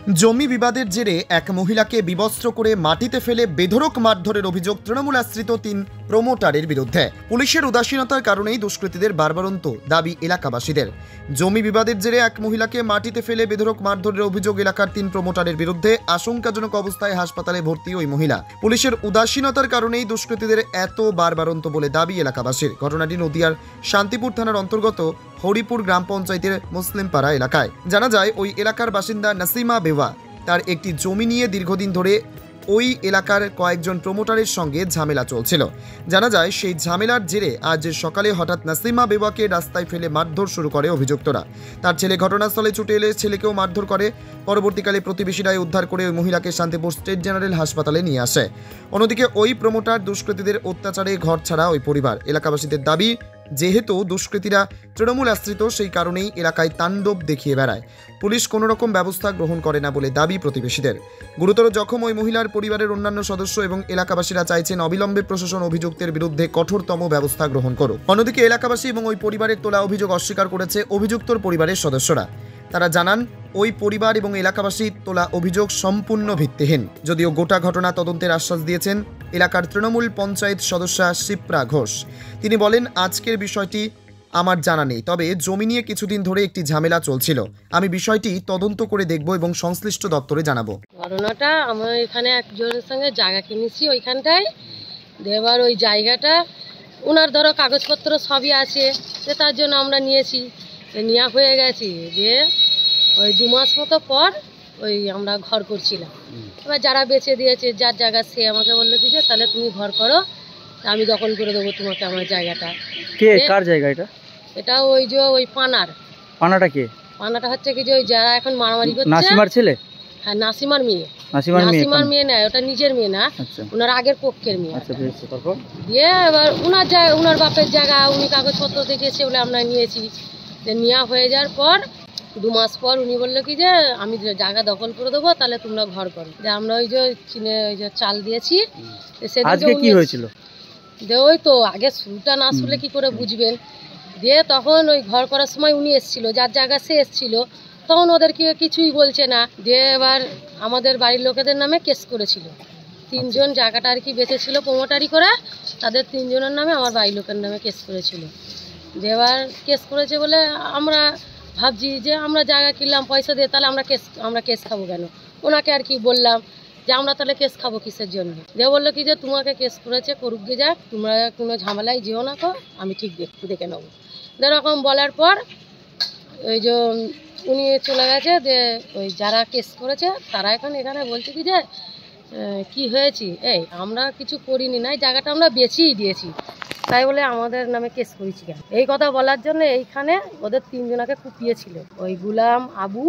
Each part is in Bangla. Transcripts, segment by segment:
জমি বিবাদের জেরে এক মহিলাকে বিবস্ত্র করে মাটিতে ফেলে বেধড়ক মারধরের অভিযোগ তৃণমূল আশ্রিত ৩ প্রমোটারের বিরুদ্ধে। পুলিশের উদাসীনতার কারণেই দুষ্কৃতীদের বারবারন্ত দাবি এলাকাবাসীদের। জমি বিবাদের জেরে এক মহিলাকে মাটিতে ফেলে বেধড়ক মারধরের অভিযোগ এলাকার ৩ প্রমোটারের বিরুদ্ধে। আশঙ্কাজনক অবস্থায় হাসপাতালে ভর্তি ওই মহিলা। পুলিশের উদাসীনতার কারণেই দুষ্কৃতীদের এত বারবারন্ত বলে দাবি এলাকাবাসীর। ঘটনাটি নদিয়ার শান্তিপুর থানার অন্তর্গত হরিপুর গ্রাম পঞ্চায়েতের মুসলিমপাড়া এলাকায়। জানা যায় ওই এলাকার বাসিন্দা নাসিমা বেওয়া তার একটি জমি নিয়ে দীর্ঘদিন ধরে ওই এলাকার কয়েকজন প্রমোটারের সঙ্গে ঝামেলা চলছিল। জানা যায় সেই ঝামেলার জেরে আজ সকালে হঠাৎ নাসিমা বেওয়াকে রাস্তায় ফেলে মারধর শুরু করে অভিযুক্তরা। তার ছেলে ঘটনাস্থলে ছুটে এলে ছেলেকেও মারধর করে। পরবর্তীকালে প্রতিবেশীরাই উদ্ধার করে ওই মহিলাকে শান্তিপুর স্টেট জেনারেল হাসপাতালে নিয়ে আসে। অন্যদিকে ওই প্রমোটার দুষ্কৃতীদের অত্যাচারে ঘর ছাড়া ওই পরিবার। এলাকাবাসীদের দাবি, যেহেতু দুষ্কৃতীরা তৃণমূল আশ্রিত সেই কারণেই এলাকায় তাণ্ডব দেখিয়ে বেড়ায়। পুলিশ কোনো রকম ব্যবস্থা গ্রহণ করে না বলে দাবি প্রতিবেশীদের। গুরুতর জখম ওই মহিলার পরিবারের অন্যান্য সদস্য এবং এলাকাবাসীরা চাইছেন অবিলম্বে প্রশাসন অভিযুক্তের বিরুদ্ধে কঠোরতম ব্যবস্থা গ্রহণ করুক। অন্যদিকে এলাকাবাসী এবং ওই পরিবারের তোলা অভিযোগ অস্বীকার করেছে অভিযুক্তর পরিবারের সদস্যরা। তারা জানান ওই পরিবার এবং এলাকাবাসী তোলা অভিযোগ সম্পূর্ণ ভিত্তিহীন। যদিও গোটা ঘটনা তদন্তের আশ্বাস দিয়েছেন এলাকার তৃণমূল পঞ্চায়েত সদস্যা শিপ্রা ঘোষ। তিনি বলেন, আজকের বিষয়টি আমার জানা নেই, তবে জমি নিয়ে কিছুদিন ধরে একটি ঝামেলা চলছিল। আমি বিষয়টি তদন্ত করে দেখব এবং সংশ্লিষ্ট দপ্তরে জানাবো। ঘটনাটা আমার এখানে একজনের সঙ্গে জায়গা কিনেছি ওইখানটায়। এবার ওই জায়গাটা ওনার ধরো কাগজপত্র সবই আছে, তার জন্য আমরা নিয়েছি, নেওয়া হয়ে গেছি। যে ওই 2 মাস মতো পর ওই আমরা ঘর করছিলাম। এবার যারা বেচে দিয়েছে যার জায়গা, সে আমাকে বললো কি যে তাহলে তুমি ঘর করো, আমি দখল করে দেবো তোমাকে আমার জায়গাটা। কে কার জায়গা এটা? এটা ওই যে ওই পানাটা কে? পানাটা হচ্ছে কি যে ওই যারা এখন মারামারি করছে, নাসিমার ছেলে। হ্যাঁ, নাসিমার মেয়ে না, ওটা নিজের মেয়ে না, ওনার আগের পক্ষের মেয়ে। দিয়ে এবার ওনার বাপের জায়গা উনি কাগজপত্র দেখেছে বলে আমরা নিয়েছি। যে নেওয়া হয়ে যাওয়ার পর 2 মাস পর উনি বললো কি যে আমি জায়গা দখল করে দেবো, তাহলে তোমরা ঘর করো। যে আমরা ওই যে চিনে ওই যে চাল দিয়েছি। আজকে কি হয়েছিল? যে ওই তো আগে শুরুটা না শুনলে কি করে বুঝবেন। দিয়ে তখন ওই ঘর করার সময় উনি এসেছিল, যার জায়গা সে এসেছিল, তখন ওদেরকে কিছুই বলছে না। দিয়ে এবার আমাদের বাড়ির লোকেদের নামে কেস করেছিল। 3 জন জায়গাটা আর কি বেঁচেছিল প্রমোটারি করে, তাদের 3 জনের নামে আমার বাড়ির লোকের নামে কেস করেছিল। যে এবার কেস করেছে বলে আমরা ভাবছি যে আমরা জায়গা কিনলাম পয়সা দিয়ে, তাহলে আমরা কেস খাবো কেন? ওনাকে আর কি বললাম যে আমরা তাহলে কেস খাবো কিসের জন্য? যে বললো কি যে তোমাকে কেস করেছে, করুক গে যাক, তোমরা কোনো ঝামেলায় যেও না, তো আমি ঠিক দেখে নেবো। এরকম বলার পর ওই যে উনি চলে গেছে। যে ওই যারা কেস করেছে তারা এখন এখানে বলছে কি যে কি হয়েছি, এই আমরা কিছু করিনি, নাই জায়গাটা আমরা বেচেই দিয়েছি, তাই বলে আমাদের নামে কেস করেছি কেন? এই কথা বলার জন্য এইখানে ওদের 3 জনাকে কুপিয়েছিল, ওই গুলাম, আবু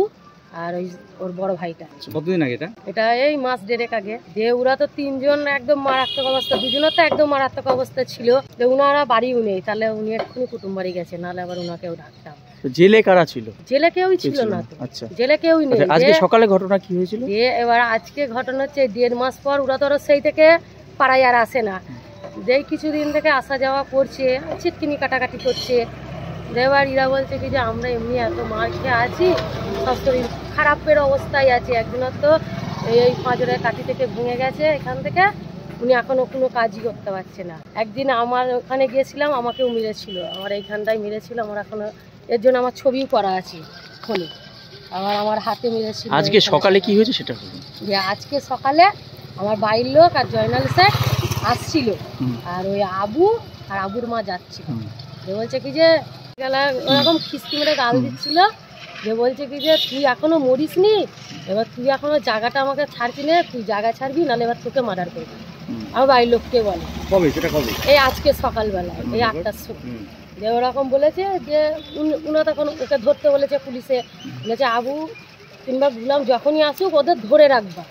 আর ওই ওর বড় ভাইটা। কতদিন আগে এটা? এই মাস 1.5 আগে। যে ওরা তো 3 জন একদম মারাত্মক অবস্থা, 2 জনের তো একদম মারাত্মক অবস্থা ছিল। যে ওনারা বাড়িও নেই, তাহলে উনি এক্ষুনি কুটুম বাড়ি গেছে, নাহলে আবার ওনাকেও ডাকতাম। জেলে কারা ছিল? জেলে কেউই ছিল না তো। আচ্ছা, জেলে কেউই নেই। আজকে সকালে ঘটনা কি হয়েছিল? যে এবার আজকে ঘটনা হচ্ছে 1.5 মাস পর ওরা তো সেই থেকে পাড়ায় আর আসে না। যেই কিছুদিন থেকে আসা যাওয়া করছে, ছিটকিনি কাটাকাটি করছে। এবার এরা বলছে কি যে আমরা এমনি এত মার খেয়ে আছি, সব শরীর খারাপের অবস্থায় আছে। একজনের তো এই পাঁজরের কাঠি থেকে ভেঙে গেছে, এখান থেকে উনি এখনও কোনো কাজই করতে পারছে না। একদিন আমার ওখানে গিয়েছিলাম, আমাকেও মেরেছিল, আমার এইখানটায় মেরেছিল। আমার এখনো এর জন্য আমার ছবিও করা আছে ফোনে, আমার হাতে মেরেছিল। আজকে সকালে কি হয়েছে সেটা? যে আজকে সকালে আমার বাড়ির লোক আর জয়নাল শেখ আসছিল, আর ওই আবু আর আবুর মা যাচ্ছিল। যে বলছে কি যে ওরকম খিস্তি মেরে গাল দিচ্ছিল। যে বলছে কি যে তুই এখনো মরিস নি, এবার তুই এখনো জায়গাটা আমাকে ছাড়বি না, তুই জায়গা ছাড়বি, নাহলে এবার তোকে মার্ডার করবি। আমার বাড়ির লোককে বলে। এই আজকে সকালবেলায় এই 8টার সময়। যে ওরকম বলেছে যে উনি তখন ওকে ধরতে বলেছে পুলিশে। বলেছে আবু কিংবা গুলাম যখনই আসুক ওদের ধরে রাখবা।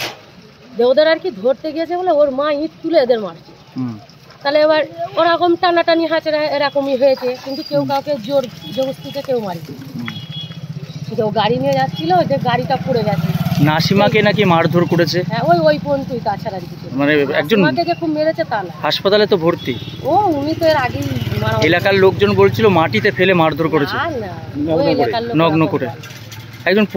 যে ওদের আর কি ধরতে গিয়েছে বলে ওর মা ইট তুলে এদের মারছে। তাহলে এবার ওরকম টানাটানি হাঁচড়া এরকমই হয়েছে, কিন্তু কেউ কাউকে জোর জবরদস্তিতে কেউ মারিনি। যে ও গাড়ি নিয়ে যাচ্ছিল, যে গাড়িটা পড়ে গেছে। নাসিমাকে নাকি মারধর করেছে? হ্যাঁ, ওই পর্যন্তই, তাছাড়া কিছু। মানে একজন যে খুব মেরেছে তা না। হাসপাতালে তো ভর্তি। উনি তো এর আগেই এলাকার লোকজন বলছিল মাটিতে ফেলে মারধর করেছে, নগ্ন করে। একজন এলাকার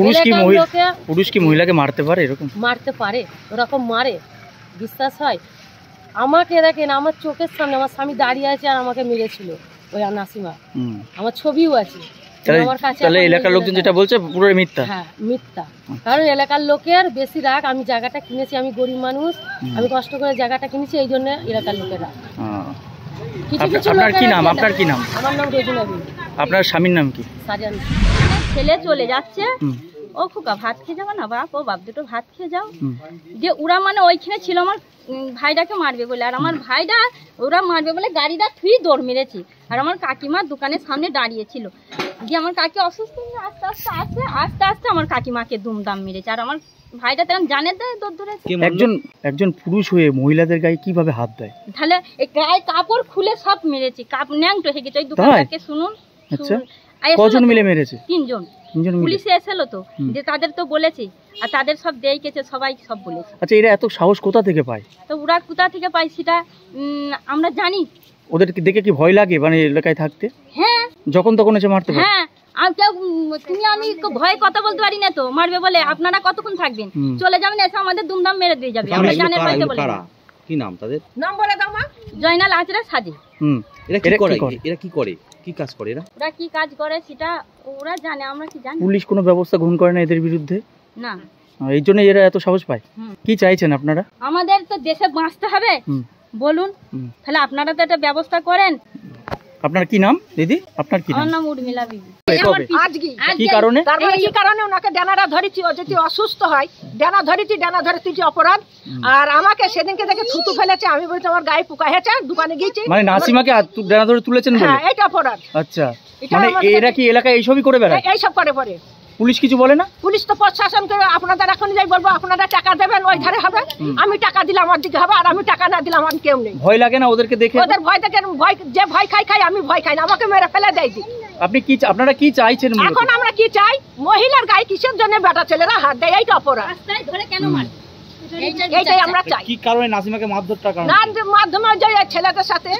পুরুষ কি মহিলাকে মারতে পারে এরকম? মারতে পারে, ওরকম মারে, বিশ্বাস হয়? আমাকে দেখেন, আমার চোখের সামনে আমার স্বামী দাঁড়িয়ে আছে আর আমাকে মেরেছিল ওই নাসিমা, আমার ছবিও আছে আমার কাছে। তাহলে এলাকার লোকজন যেটা বলছে পুরো মিথ্যা? হ্যাঁ মিথ্যা, কারণ এলাকার লোকের বেশি রাগ। আমি জায়গাটা কিনেছি, আমি গরিব মানুষ, আমি কষ্ট করে জায়গাটা কিনেছি, এই জন্য এলাকার লোকের রাগ। আপনার কি নাম? আপনার কি নাম? আমার নাম রোজিনা বিবি। আপনার স্বামীর নাম কি? সাজান। ছেলে চলে যাচ্ছে, ও খোকা ভাত খেয়ে যাবো না বাপ, ও বাপ দুটো ভাত খেয়ে যাও। যে ওরা মানে ওইখানে ছিল আমার ভাইটাকে মারবে বলে, আর আমার ভাইটা ওরা মারবে বলে গাড়িটা থুই দৌড় মেরেছি। আর আমার কাকিমার দোকানের সামনে দাঁড়িয়েছিল, যে আমার কাকি অসুস্থ হয়ে আস্তে আস্তে আসে, আস্তে আস্তে আমার কাকিমাকে দুমদাম মেরেছে। আর আমার ভাইটা তেমন জানে দেয় দৌড় ধরেছে। একজন পুরুষ হয়ে মহিলাদের গায়ে কিভাবে হাত দেয়? তাহলে এই গায়ে কাপড় খুলে সব মেরেছি, ন্যাংটো হয়ে গেছে। ওই দোকানদারকে শুনুন। আচ্ছা, কজন মিলে মেরেছে? তিনজন পুলিশে এসেছিল তো, যে তাদের তো বলেছি, আর তাদের সব দেখেছে, সবাই সব বলেছে। আচ্ছা, এরা এত সাহস কোথা থেকে পায়? তো ওরা কোথা থেকে পায় সেটা আমরা জানি। ওদেরকে দেখে কি ভয় লাগে মানে এলাকায় থাকতে? হ্যাঁ, যখন তখন এসে মারতে পারে। হ্যাঁ, আমি ভয়ে কথা বলতে পারি না তো, মারবে বলে। আপনারা কতক্ষণ থাকবেন? চলে যাবেন, এসে আমাদের দুমদাম মেরে দিয়ে যাবে। আমরা জানের ভয়তে বলি। কি নাম তাদের? নাম বলে দাও মা। জয়নাল আজরা সাজি। এরা কি করে? কি কাজ করে এরা? ওরা কি কাজ করে সেটা ওরা জানে, আমরা কি জানি? পুলিশ কোনো ব্যবস্থা গ্রহণ করে না এদের বিরুদ্ধে? না, এই জন্য এরা এত সাহস পায়। কি চাইছেন আপনারা? আমাদের তো দেশে বাঁচতে হবে, বলুন। তাহলে আপনারা তো একটা ব্যবস্থা করেন। আপনার কি নাম দিদি? আপনার কি নাম? আমার নাম উর্মিলা বিবি। কি কারণে? কি কারণে ওনাকে ডানারা ধরেছি, ও যদি অসুস্থ হয়, ডানা ধরেছি যে অপরাধ। আর আমাকে সেদিনকে দেখে থুতু ফেলেছে, আমি বলছি আমার গায়ে পোকা হয়েছে, দোকানে গিয়েছি। মানে নাসিমাকে ডানা ধরে তুলেছেন বলে? হ্যাঁ, এটা অপরাধ। আচ্ছা, মানে এরা কি এলাকায় এইসবই করে বেড়ায়? এইসব করে পরে পুলিশ কিছু বলে না? পুলিশ তো প্রশাসন করে, আপনাদের এখন যাই বলবো আপনারা টাকা দেবেন, ওই ধারে হবে। আমি টাকা দিলে আমার দিকে হবে, আর আমি টাকা না দিলে আমার কেউ নেই। ভয় লাগে না ওদেরকে দেখে? ওদের ভয় দেখে, যে ভয় খাই, আমি ভয় খাই না, আমাকে মেরে ফেলে দেয়। আপনারা কি চাইছেন? এখন আমরা কি চাই? মহিলার গায়ে কিসের জন্য বেটা ছেলেরা হাত দেয়? এইটা অপরাধ। এইটাই আমরা চাই। কি কারণে নাসিমাকে মারধরটা? মাধ্যমে যে ছেলেদের সাথে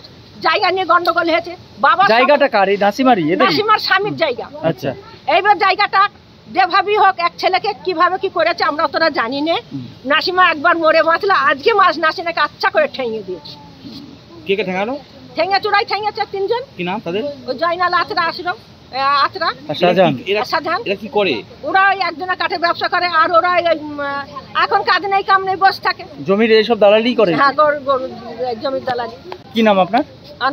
জায়গা নিয়ে গন্ডগোল হয়েছে। বাবা জায়গাটা কার? এই নাসিমারই? নাসিমার স্বামীর জায়গা। আচ্ছা, এইবার জায়গাটা যেভাবেই হোক, এক ছেলেকে কিভাবে কি করেছে আমরা অতটা জানি না। নাসিমা একবার মরে বাঁচলো, আজকে নাসিমাকে আচ্ছা করে ঠেঙিয়ে দিয়েছে। কে কে ঠেঙানো? ঠেঙে চূড়াই ঠেঙেছে তিনজন। কি নাম তাদের? ওই জয়নাল আচরা, আচরা, শাহজাহান। এরা কি করে? ওরা ওই একজনের কাঠের ব্যবসা করে, আর ওরা এখন কাজ নেই, কাম নেই, বসে থাকে। জমির এইসব দালালি করে? হ্যাঁ, জমির দালালি। কি নাম আপনার?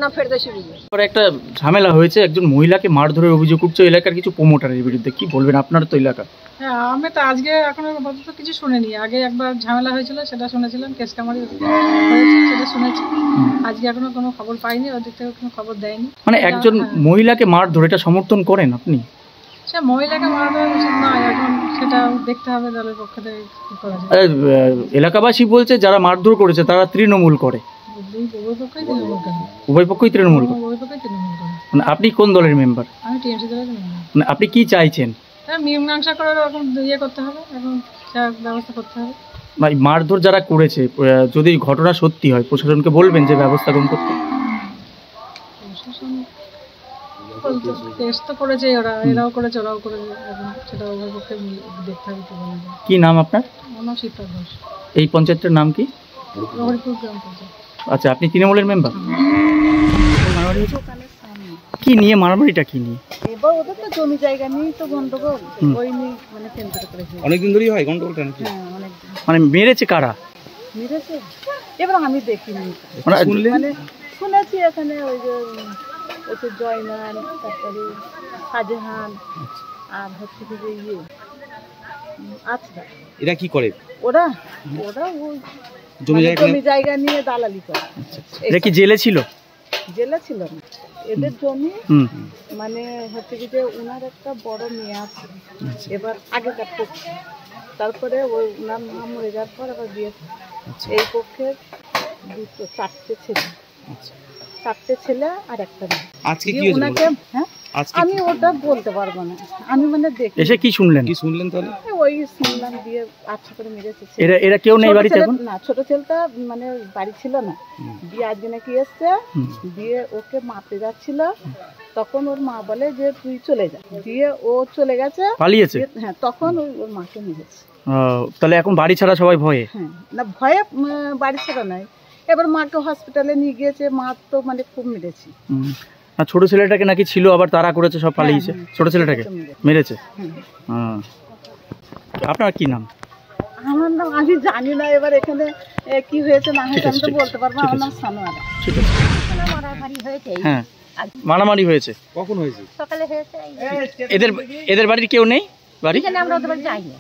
নাম ফেরদৌসী বিবি। একটা ঝামেলা হয়েছে, একজন মহিলাকে মারধরের অভিযোগ উঠছে এলাকার কিছু প্রমোটারের বিরুদ্ধে, কি বলবেন? আপনার তো এলাকা। হ্যাঁ, আমি তো আজকে এখনো আপাতত কিছু শুনিনি। আগে একবার ঝামেলা হয়েছিল, সেটা শুনেছিলাম, কেস কামারি হয়েছে সেটা শুনেছি। আজকে এখনো কোনো খবর পাইনি, ওদিক থেকে কোনো খবর দেয়নি। মানে একজন মহিলাকে মারধর, এটা সমর্থন করেন আপনি? সে মহিলাকে মারা দেওয়া উচিত নয়, এখন সেটা দেখতে হবে দলের পক্ষ থেকে কি করা যায়। এলাকাবাসী বলছে যারা মারধর করেছে তারা তৃণমূল করে। উভয় পক্ষই তৃণমূল করে। মানে আপনি কোন দলের মেম্বার? আমি টিএমসি দলের মেম্বার। মানে আপনি কি চাইছেন? মীমাংসা করার এখন ইয়ে করতে হবে, এখন ব্যবস্থা করতে হবে। ভাই, মারধর যারা করেছে, যদি ঘটনা সত্যি হয়, প্রশাসনকে বলবেন যে ব্যবস্থা গ্রহণ করতে? কেস তো করেছে ওরা, এরাও করেছে, ওরাও করেছে, এখন সেটা উভয় পক্ষে দেখতে হবে। কি নাম আপনার? আমার নাম শিবপাল ঘোষ। এই পঞ্চায়েতের নাম কি? প্রহরীপুর গ্রাম পঞ্চায়েত। আচ্ছা, আপনি তৃণমূলের মেম্বার? কি নিয়ে মারামারিটা? কি নিয়ে? এবার ওদের তো জমি জায়গা নিয়ে তো গন্ডগোল, ওই নিয়ে মানে কেন্দ্র করে। অনেকদিন ধরেই হয় গন্ডগোলটা নাকি? হ্যাঁ, অনেকদিন। মানে মেরেছে কারা? মেরেছে এবার আমি দেখিনি, মানে শুনেছি এখানে ওই যে জয়নাল, তারপরে শাহজাহান, আর হচ্ছে কি যে আচ্ছা। এরা কি করে? ওরা ওই জমি জায়গা নিয়ে দালালি করে। এটা কি জেলে ছিল? জেলে ছিল না, এদের জমি মানে হচ্ছে কি যে ওনার একটা বড় মেয়ে আছে, এবার আগেকার পক্ষে, তারপরে ওই ওনার মা মরে যাওয়ার পর আবার দিয়েছে। এই পক্ষের চারটে ছেলে আর একটা মেয়ে। আজকে কি হয়েছে? হ্যাঁ, আজকে আমি ওটা বলতে পারবো না, আমি মানে দেখি এসে কি শুনলেন? কি শুনলেন তাহলে? ওই শুনলাম দিয়ে আচ্ছা করে মেরেছে। এরা কেউ নেই ছোট বাড়িতে ছেলে- এখন? না, ছোট ছেলেটা মানে বাড়ি ছিল না, দিয়ে আজকে নাকি এসছে, দিয়ে ওকে মারতে যাচ্ছিল, তখন ওর মা বলে যে তুই চলে যা, দিয়ে ও চলে গেছে, পালিয়েছে? হ্যাঁ, তখন ওর মাকে মেরেছে। তাহলে এখন বাড়ি ছাড়া সবাই ভয়ে? হ্যাঁ, না ভয়ে বাড়ি ছাড়া নাই, এবার মাকে হসপিটালে নিয়ে গিয়েছে, মা তো মানে খুব মেরেছি। আর ছোট ছেলেটাকে নাকি ছিল, আবার তারা করেছে, সব পালিয়েছে। ছোট ছেলেটাকে মেরেছে। আপনার কি নাম? আমার নাম আমি জানি না, এবার এখানে কি হয়েছে না হয়েছে আমি তো বলতে পারবো। আমার নাম সানোয়ারা। ঠিক আছে। মারামারি হয়েছে, হ্যাঁ, মারামারি হয়েছে। কখন হয়েছে? সকালে হয়েছে। এদের বাড়ির কেউ নেই? বাড়ি জানি আমরা ওদের বাড়ি যাই না,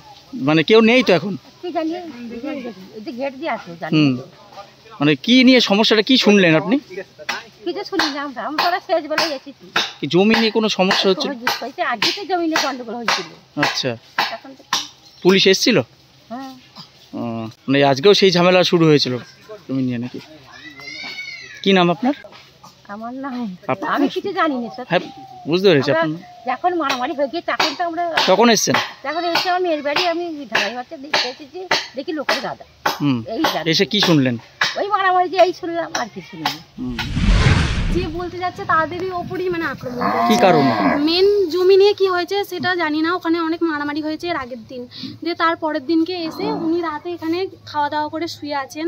মানে কেউ নেই তো এখন? কি জানি গেট দিয়ে আছে, জানি মানে কি নিয়ে সমস্যাটা কি শুনলেন আপনি? কিছু শুনি না আমরা, আমরা শেষ বেলায় এসেছি। কি জমি নিয়ে কোনো সমস্যা হচ্ছে? আগে তো জমি নিয়ে গন্ডগোল হয়েছিল। আচ্ছা, এখন তো পুলিশ এসেছিল? হ্যাঁ, মানে আজকেও সেই ঝামেলা শুরু হয়েছিল জমি নিয়ে নাকি? কি নাম আপনার? আমার নাম আমি কিছু জানি না স্যার। হ্যাঁ, বুঝতে পেরেছি। আপনার যখন মারামারি হয়ে গিয়ে তখন তো আমরা কখন এসছেন? যখন এসে আমার মেয়ের বাড়ি, আমি ঢালাই বাচ্চা দেখতে এসেছি, দেখি লোকের দাদা এই দাদা এসে কি শুনলেন? ওই মারামারি যে এই শুনলাম, আর কি শুনলাম। যে বলতে যাচ্ছে তাদেরই ওপরই মানে আক্রমণ। কি কারণে? মেন জমি নিয়ে কি হয়েছে সেটা জানি না, ওখানে অনেক মারামারি হয়েছে এর আগের দিন, দিয়ে তার পরের দিনকে এসে উনি রাতে এখানে খাওয়া দাওয়া করে শুয়ে আছেন,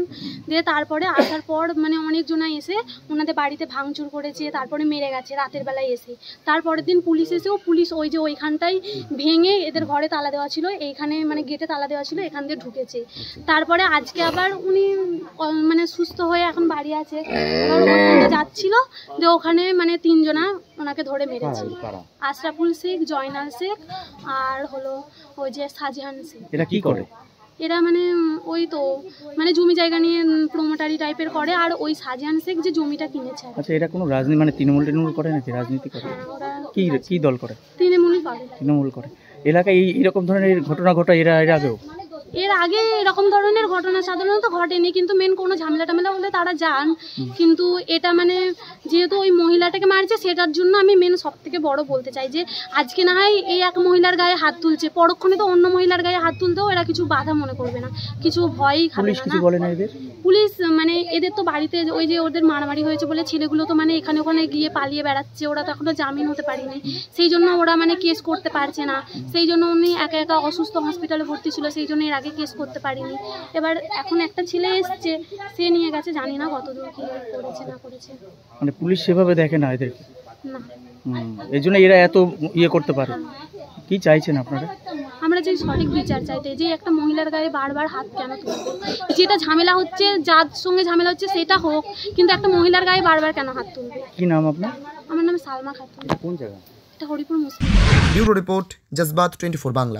দিয়ে তারপরে আসার পর মানে অনেকজনা এসে ওনাদের বাড়িতে ভাঙচুর করেছে, তারপরে মেরে গেছে রাতের বেলায় এসে। তারপরের দিন পুলিশ এসেও পুলিশ ওই যে ওইখানটায় ভেঙে এদের ঘরে তালা দেওয়া ছিল, এইখানে মানে গেটে তালা দেওয়া ছিল, এখান দিয়ে ঢুকেছে। তারপরে আজকে আবার উনি মানে সুস্থ হয়ে এখন বাড়ি আছে, এবার ওখানে যাচ্ছিল, যে ওখানে মানে 3 জনা ওনাকে ধরে মেরেছে। আশরাফুল শেখ, জয়নাল শেখ, আর হলো ওই যে শাহজাহান শেখ। এরা কি করে? এরা মানে ওই তো মানে জমি জায়গা নিয়ে প্রমোটারি টাইপের করে, আর ওই শাহজাহান শেখ যে জমিটা কিনেছে। আচ্ছা, এরা কোনো রাজনীতি মানে তৃণমূল করে নাকি? রাজনীতি করে? ওরা কি দল করে? তৃণমূলই করে। তৃণমূল করে। এলাকায় এরকম ধরনের ঘটনা ঘটায় এর আগেও? এর আগে এরকম ধরনের ঘটনা সাধারণত ঘটেনি, কিন্তু মেন কোনো ঝামেলা টামেলা হলে তারা যান। কিন্তু এটা মানে যেহেতু ওই মহিলাটাকে মারছে, সেটার জন্য আমি মেন সব থেকে বড় বলতে চাই যে আজকে না হয় এই এক মহিলার গায়ে হাত তুলছে, পরক্ষণে তো অন্য মহিলার গায়ে হাত তুলতেও এরা কিছু বাধা মনে করবে না, কিছু ভয়ই খাবে পুলিশ কিছু বলে না এদের? পুলিশ মানে এদের তো বাড়িতে ওই যে ওদের মারামারি হয়েছে বলে ছেলেগুলো তো মানে এখানে ওখানে গিয়ে পালিয়ে বেড়াচ্ছে, ওরা তো এখনো জামিন হতে পারেনি, সেই জন্য ওরা মানে কেস করতে পারছে না। সেই জন্য উনি একা একা অসুস্থ হসপিটালে ভর্তি ছিল, সেই জন্য এর আগে কেস করতে পারিনি। এবার এখন একটা ছেলে এসছে, সে নিয়ে গেছে, জানি না কতদূর কি করেছে না করেছে। মানে পুলিশ সেভাবে দেখে না এদেরকে? না, এই জন্য এরা এত ইয়ে করতে পারে। কি চাইছেন আপনারা? আমরা যে সঠিক বিচার চাইতে, যে একটা মহিলার গায়ে বারবার হাত কেন তুলবে? যেটা ঝামেলা হচ্ছে, যার সঙ্গে ঝামেলা হচ্ছে সেটা হোক, কিন্তু একটা মহিলার গায়ে বারবার কেন হাত তুলবে? কি নাম আপনার? আমার নাম সালমা খাতুন। কোন জায়গা? এটা হরিপুর মুসলিম। Bureau report, জজবাত 24 Bangla.